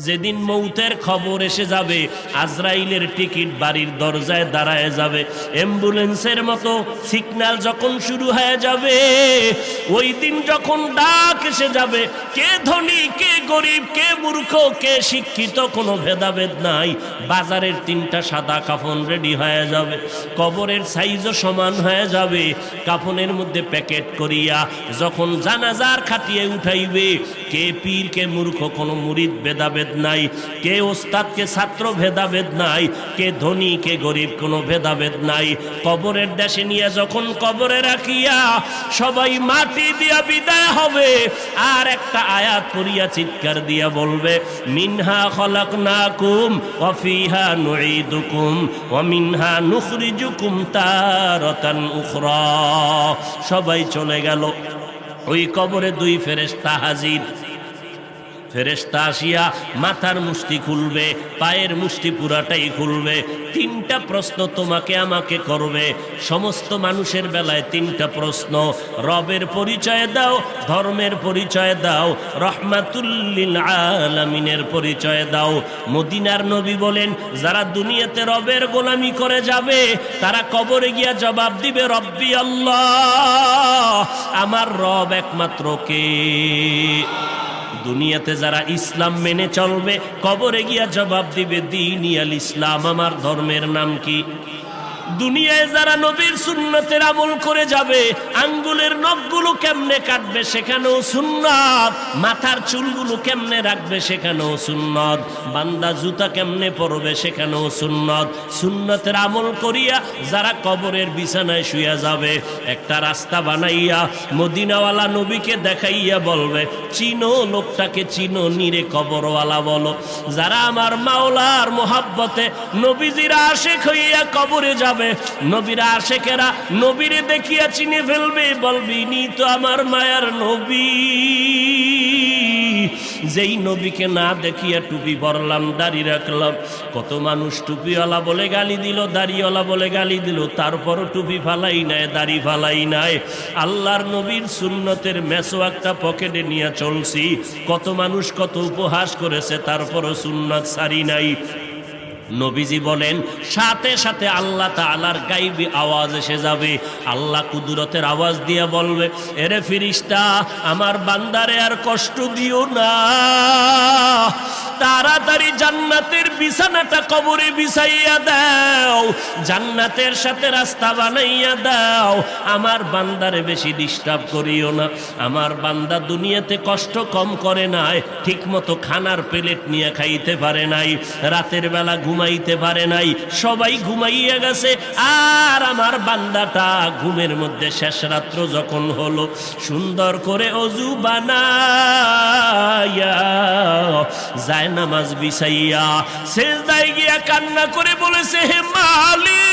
যেদিন মৌতের খবর এসে যাবে, আজরাইলের টিকিট বাড়ির দরজায় দাঁড়ায় যাবে, অ্যাম্বুলেন্সের মতো সিগন্যাল যখন শুরু হয়ে যাবে, ওই দিন যখন ডাক এসে যাবে, কে ধনী কে গরিব, কে মূর্খ কে শিক্ষিত, কোনো ভেদাভেদ নাই। বাজারের 3টা সাদা কাফন রেডি হয়ে যাবে, কবরের সাইজও সমান হয়ে যাবে। কাফনের মধ্যে প্যাকেট করিয়া যখন জানাজার খাটিয়ে উঠাইবে, কে পীর কে মূর্খ, কোনো মুরিদ ভেদাভেদ নাই, কে ওস্তাদ কে ছাত্র ভেদাভেদ নাই, কে ধনী কে গরিব কোনো ভেদাভেদ নাই। কবরের দেশে নিয়ে যখন কবরে রাখিয়া সবাই মাটি দিয়া বিদায় হবে, আর একটা আয়াত পড়িয়া চিৎকার দিয়া বলবে, মিনহা খলাকনাকুম ওয়া ফিহা নুঈদুকুম ওয়া মিনহা নুখরিজুকুম তারাতান উখরা। সবাই চলে গেল, ওই কবরে 2 ফেরেশতা হাজির। ফেরেশতা আসিয়া মাথার মুষ্টি খুলবে, পায়ের মুষ্টি পুরাটাই খুলবে। 3টা প্রশ্ন তোমাকে আমাকে করবে। সমস্ত মানুষের বেলায় 3টা প্রশ্ন। রবের পরিচয় দাও, ধর্মের পরিচয় দাও, রহমাতুল লিল আলামিনের পরিচয় দাও। মদিনার নবী বলেন, যারা দুনিয়াতে রবের গোলামি করে যাবে, তারা কবরে গিয়া জবাব দিবে, রব্বি আল্লাহ, আমার রব একমাত্র কে? দুনিয়াতে যারা ইসলাম মেনে চলবে, কবরে গিয়া জবাব দিবে, দীনি আল ইসলাম, আমার ধর্মের নাম কি? দুনিয়ায় যারা নবীর সুন্নতের আমল করে যাবে, আঙ্গুলের নখগুলো কেমনে কাটবে সেখানেও সুন্নাত, মাথার চুলগুলো কেমনে রাখবে সেখানেও সুন্নাত, বান্দা জুতা কেমনে পরবে সেখানেও সুন্নাত। সুন্নতের আমল করিয়া যারা কবরের বিছানায় শুয়ে যাবে, একটা রাস্তা বানাইয়া মদিনাওয়ালা নবীকে দেখাইয়া বলবে, চিনো লোকটাকে, চিনো নিরে কবরওয়ালা বলো। যারা আমার মাওলার মোহাব্বতে নবীজির আশিক হইয়া কবরে যাবে, নবীর আশিকেরা নবীরে দেখিয়া চিনে ফেলবে, বলবি নি তো আমার মায়ার নবী। যেই নবীকে না দেখিয়া টুপি পরলাম, দাড়ি রাখলাম, কত মানুষ টুপিওয়ালা বলে গালি দিল, দাড়িওয়ালা বলে গালি দিল, তারপরও টুপি ফালাই নাই, দাড়ি ফালাই নাই। আল্লাহর নবীর সুন্নতের মেসওয়াকটা পকেটে নিয়ে চলছি, কত মানুষ কত উপহাস করেছে, তারপরও সুন্নাত সারি নাই। নবীজি বলেন, সাথে সাথে আল্লাহ তাআলার গায়বী আওয়াজ এসে যাবে। আল্লাহ কুদরতের আওয়াজ দিয়ে বলবে, এরে ফেরেশতা, আমার বান্দারে আর কষ্ট দিও না, তাড়াতাড়ি জান্নাতের বিছানাটা কবরে বিছাইয়া দাও, জান্নাতের সাথে রাস্তা বানাইয়া দাও, আমার বান্দারে বেশি ডিস্টার্ব করিও না। আমার বান্দা দুনিয়াতে কষ্ট কম করে নাই, ঠিক মতো খানার প্লেট নিয়ে খাইতে পারে নাই, রাতের বেলা ঘুমাইতে পারে নাই, সবাই ঘুমাইয়া গেছে, আর আমার বান্দাটা ঘুমের মধ্যে শেষ রাত্র যখন হলো, সুন্দর করে অজু বানাইয়া যায় নামাজ বিছাইয়া সেজদায় গিয়া কান্না করে বলেছে, হে মালিক,